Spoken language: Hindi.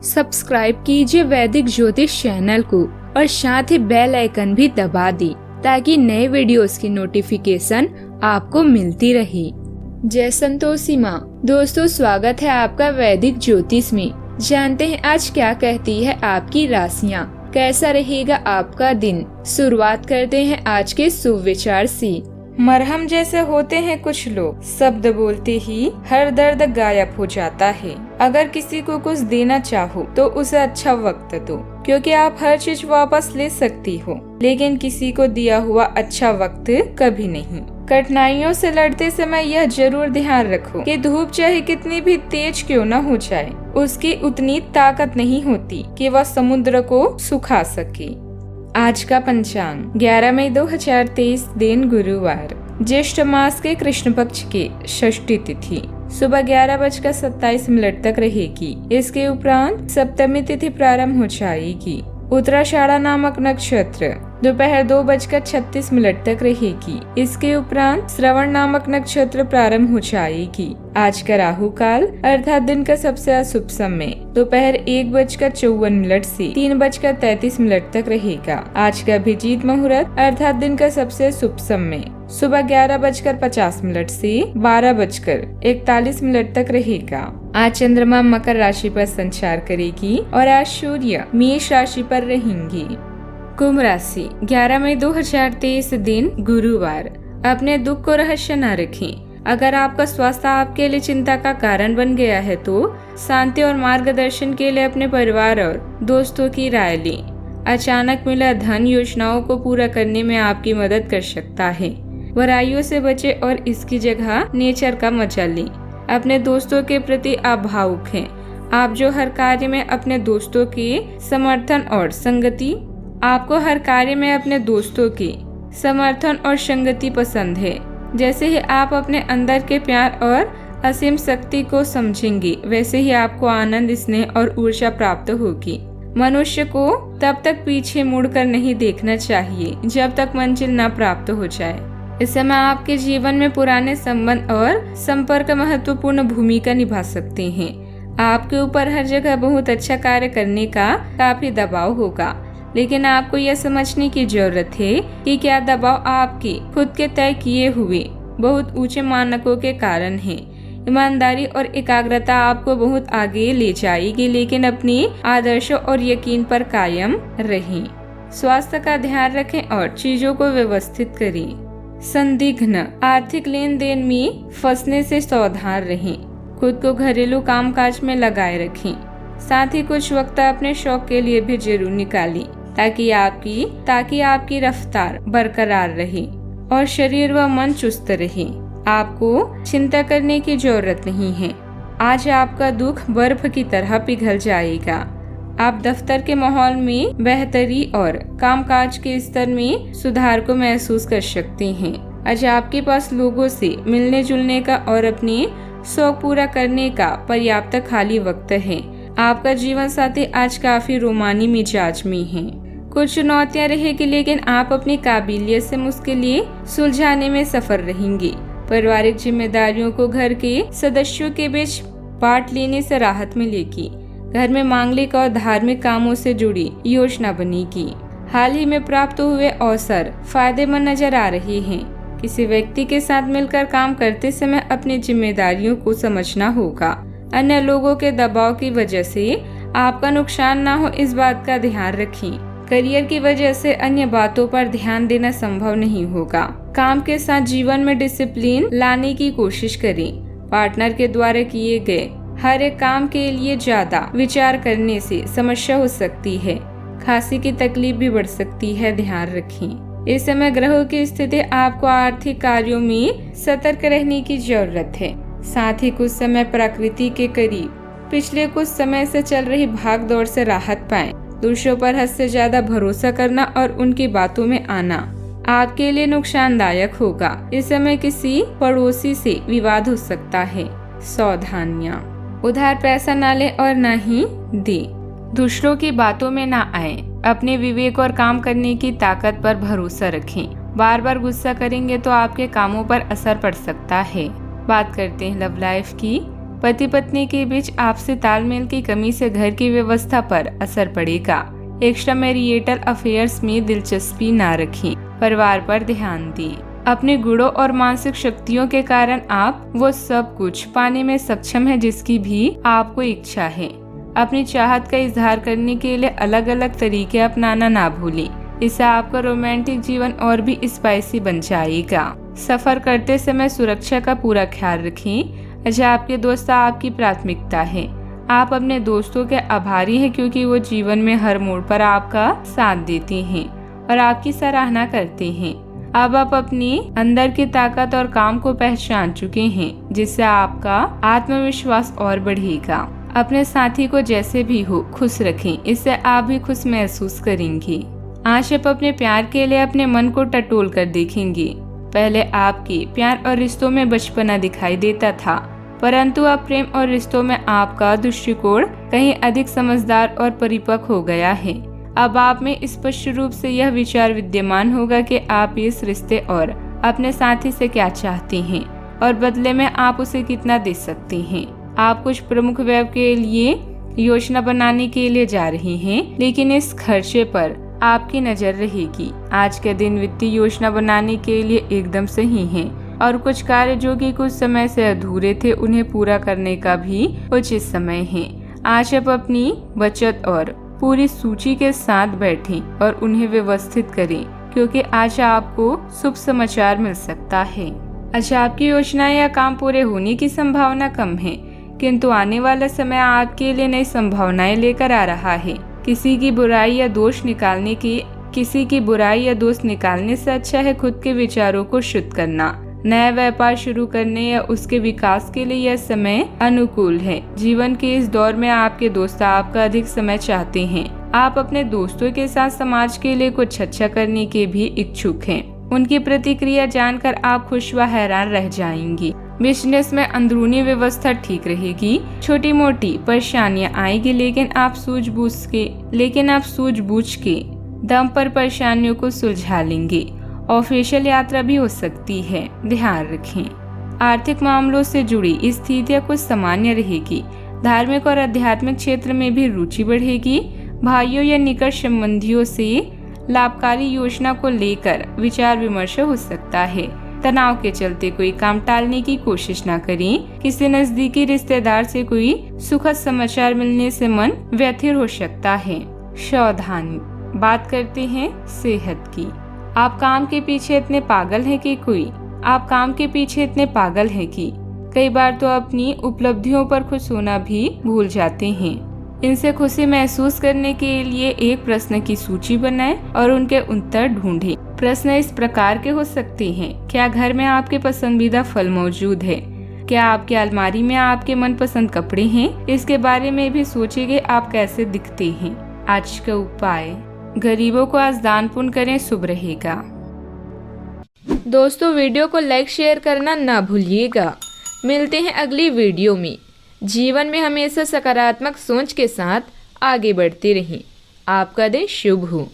सब्सक्राइब कीजिए वैदिक ज्योतिष चैनल को और साथ ही बेल आइकन भी दबा दी ताकि नए वीडियोस की नोटिफिकेशन आपको मिलती रहे। जय संतोषी माँ। दोस्तों, स्वागत है आपका वैदिक ज्योतिष में। जानते हैं आज क्या कहती है आपकी राशियाँ, कैसा रहेगा आपका दिन। शुरुआत करते हैं आज के शुभ विचार से। मरहम जैसे होते हैं कुछ लोग, शब्द बोलते ही हर दर्द गायब हो जाता है। अगर किसी को कुछ देना चाहो तो उसे अच्छा वक्त दो, क्योंकि आप हर चीज वापस ले सकती हो, लेकिन किसी को दिया हुआ अच्छा वक्त कभी नहीं। कठिनाइयों से लड़ते समय यह जरूर ध्यान रखो कि धूप चाहे कितनी भी तेज क्यों न हो जाए, उसकी उतनी ताकत नहीं होती कि वह समुद्र को सुखा सके। आज का पंचांग 11 मई 2023 दिन गुरुवार, ज्येष्ठ मास के कृष्ण पक्ष के षष्ठी तिथि सुबह 11:27 तक रहेगी। इसके उपरांत सप्तमी तिथि प्रारंभ हो जाएगी। उत्तराषाढ़ा नामक नक्षत्र दोपहर 2:36 तक रहेगी। इसके उपरांत श्रवण नामक नक्षत्र प्रारंभ हो जाएगी। आज का राहु काल अर्थात दिन का सबसे अशुभ समय दोपहर 1:54 से 3:33 तक रहेगा। आज का अभिजीत मुहूर्त अर्थात दिन का सबसे शुभ समय सुबह 11:50 से 12:41 तक रहेगा। आज चंद्रमा मकर राशि पर संचार करेगी और आज सूर्य मेष राशि पर रहेंगी। कुंभ राशि 11 मई 2023 दिन गुरुवार, अपने दुख को रहस्य न रखें। अगर आपका स्वास्थ्य आपके लिए चिंता का कारण बन गया है तो शांति और मार्गदर्शन के लिए अपने परिवार और दोस्तों की राय लें। अचानक मिला धन योजनाओं को पूरा करने में आपकी मदद कर सकता है। बुराइयों से बचे और इसकी जगह नेचर का मजा लें। अपने दोस्तों के प्रति आप भावुक हैं। आप जो हर कार्य में अपने दोस्तों के समर्थन और संगति आपको हर कार्य में अपने दोस्तों की समर्थन और संगति पसंद है। जैसे ही आप अपने अंदर के प्यार और असीम शक्ति को समझेंगे, वैसे ही आपको आनंद, स्नेह और ऊर्जा प्राप्त होगी। मनुष्य को तब तक पीछे मुड़कर नहीं देखना चाहिए जब तक मंजिल न प्राप्त हो जाए। इस समय आपके जीवन में पुराने संबंध और संपर्क महत्वपूर्ण भूमिका निभा सकते हैं। आपके ऊपर हर जगह बहुत अच्छा कार्य करने का काफी दबाव होगा, लेकिन आपको यह समझने की जरूरत है कि क्या दबाव आपके खुद के तय किए हुए बहुत ऊंचे मानकों के कारण है। ईमानदारी और एकाग्रता आपको बहुत आगे ले जाएगी, लेकिन अपने आदर्शों और यकीन पर कायम रहें। स्वास्थ्य का ध्यान रखें और चीजों को व्यवस्थित करें। संदिग्ध आर्थिक लेन देन में फंसने से सावधान रहें। खुद को घरेलू कामकाज में लगाए रखें। साथ ही कुछ वक्त अपने शौक के लिए भी जरूर निकालें ताकि आपकी रफ्तार बरकरार रहे और शरीर व मन चुस्त रहे। आपको चिंता करने की जरूरत नहीं है। आज आपका दुख बर्फ की तरह पिघल जाएगा। आप दफ्तर के माहौल में बेहतरी और कामकाज के स्तर में सुधार को महसूस कर सकते हैं। आज आपके पास लोगों से मिलने जुलने का और अपने शौक पूरा करने का पर्याप्त खाली वक्त है। आपका जीवन साथी आज काफी रोमानी मिजाज में है। कुछ चुनौतियां रहेगी, लेकिन आप अपनी काबिलियत से मुश्किलें सुलझाने में सफल रहेंगे। पारिवारिक जिम्मेदारियों को घर के सदस्यों के बीच बांट लेने से राहत मिलेगी। घर में मांगलिक और धार्मिक कामों से जुड़ी योजना बनेगी। हाल ही में प्राप्त हुए अवसर फायदेमंद नजर आ रहे हैं। किसी व्यक्ति के साथ मिलकर काम करते समय अपनी जिम्मेदारियों को समझना होगा। अन्य लोगों के दबाव की वजह से आपका नुकसान ना हो, इस बात का ध्यान रखें। करियर की वजह से अन्य बातों पर ध्यान देना संभव नहीं होगा। काम के साथ जीवन में डिसिप्लिन लाने की कोशिश करें। पार्टनर के द्वारा किए गए हर एक काम के लिए ज्यादा विचार करने से समस्या हो सकती है। खांसी की तकलीफ भी बढ़ सकती है, ध्यान रखें। इस समय ग्रहों की स्थिति आपको आर्थिक कार्यों में सतर्क रहने की जरूरत है। साथ ही कुछ समय प्रकृति के करीब पिछले कुछ समय से चल रही भाग दौड़ से राहत पाएं। दूसरों पर हद से ज्यादा भरोसा करना और उनकी बातों में आना आपके लिए नुकसानदायक होगा। इस समय किसी पड़ोसी से विवाद हो सकता है, सावधानियां। उधार पैसा न ले और न ही दे। दूसरों की बातों में न आए। अपने विवेक और काम करने की ताकत पर भरोसा रखें। बार बार गुस्सा करेंगे तो आपके कामों पर असर पड़ सकता है। बात करते हैं लव लाइफ की। पति पत्नी के बीच आपसी तालमेल की कमी से घर की व्यवस्था पर असर पड़ेगा। एक्स्ट्रा मैरिटल अफेयर्स में दिलचस्पी ना रखें। परिवार पर ध्यान दें। अपने गुणों और मानसिक शक्तियों के कारण आप वो सब कुछ पाने में सक्षम है जिसकी भी आपको इच्छा है। अपनी चाहत का इजहार करने के लिए अलग अलग तरीके अपनाना ना भूलें। इससे आपका रोमांटिक जीवन और भी स्पाइसी बन जाएगा। सफर करते समय सुरक्षा का पूरा ख्याल रखें। अच्छा, आपके दोस्त आपकी प्राथमिकता है। आप अपने दोस्तों के आभारी हैं क्योंकि वो जीवन में हर मोड़ पर आपका साथ देते हैं और आपकी सराहना करते हैं। अब आप अपनी अंदर की ताकत और काम को पहचान चुके हैं, जिससे आपका आत्मविश्वास और बढ़ेगा। अपने साथी को जैसे भी हो खुश रखें, इससे आप भी खुश महसूस करेंगे। आज आप अपने प्यार के लिए अपने मन को टटोल कर देखेंगे। पहले आपके प्यार और रिश्तों में बचपना दिखाई देता था, परंतु अब प्रेम और रिश्तों में आपका दृष्टिकोण कहीं अधिक समझदार और परिपक्व हो गया है। अब आप में स्पष्ट रूप से यह विचार विद्यमान होगा कि आप इस रिश्ते और अपने साथी से क्या चाहते हैं और बदले में आप उसे कितना दे सकते हैं। आप कुछ प्रमुख व्यय के लिए योजना बनाने के लिए जा रहे हैं, लेकिन इस खर्चे पर आपकी नजर रहेगी। आज के दिन वित्तीय योजना बनाने के लिए एकदम सही है और कुछ कार्य जो कि कुछ समय से अधूरे थे उन्हें पूरा करने का भी उचित समय है। आज आप अपनी बचत और पूरी सूची के साथ बैठें और उन्हें व्यवस्थित करें, क्योंकि आज आपको शुभ समाचार मिल सकता है। अच्छा, आपकी योजनाएं या काम पूरे होने की संभावना कम है, किंतु आने वाला समय आपके लिए नई संभावनाएं लेकर आ रहा है। किसी की बुराई या दोष निकालने से अच्छा है खुद के विचारों को शुद्ध करना। नया व्यापार शुरू करने या उसके विकास के लिए यह समय अनुकूल है। जीवन के इस दौर में आपके दोस्त आपका अधिक समय चाहते हैं। आप अपने दोस्तों के साथ समाज के लिए कुछ अच्छा करने के भी इच्छुक हैं। उनकी प्रतिक्रिया जानकर आप खुश व हैरान रह जाएंगी। बिजनेस में अंदरूनी व्यवस्था ठीक रहेगी। छोटी मोटी परेशानियां आएगी, लेकिन आप सूझबूझ के दम पर परेशानियों को सुलझा लेंगे। ऑफिशियल यात्रा भी हो सकती है, ध्यान रखें। आर्थिक मामलों से जुड़ी स्थितियां कुछ सामान्य रहेगी। धार्मिक और आध्यात्मिक क्षेत्र में भी रुचि बढ़ेगी। भाइयों या निकट संबंधियों से लाभकारी योजना को लेकर विचार विमर्श हो सकता है। तनाव के चलते कोई काम टालने की कोशिश न करें। किसी नजदीकी रिश्तेदार से कोई सुखद समाचार मिलने से मन व्यथित हो सकता है। सावधानी। बात करते हैं सेहत की। आप काम के पीछे इतने पागल हैं कि कई बार तो अपनी उपलब्धियों पर खुश होना भी भूल जाते हैं। इनसे खुशी महसूस करने के लिए एक प्रश्न की सूची बनाएं और उनके उत्तर ढूंढें। प्रश्न इस प्रकार के हो सकते हैं: क्या घर में आपके पसंदीदा फल मौजूद है? क्या आपकी अलमारी में आपके मनपसंद कपड़े हैं? इसके बारे में भी सोचिए कि आप कैसे दिखते हैं। आज का उपाय: गरीबों को आज दान पुण्य करें, शुभ रहेगा। दोस्तों, वीडियो को लाइक शेयर करना ना भूलिएगा। मिलते हैं अगली वीडियो में। जीवन में हमेशा सकारात्मक सोच के साथ आगे बढ़ते रहें। आपका दिन शुभ हो।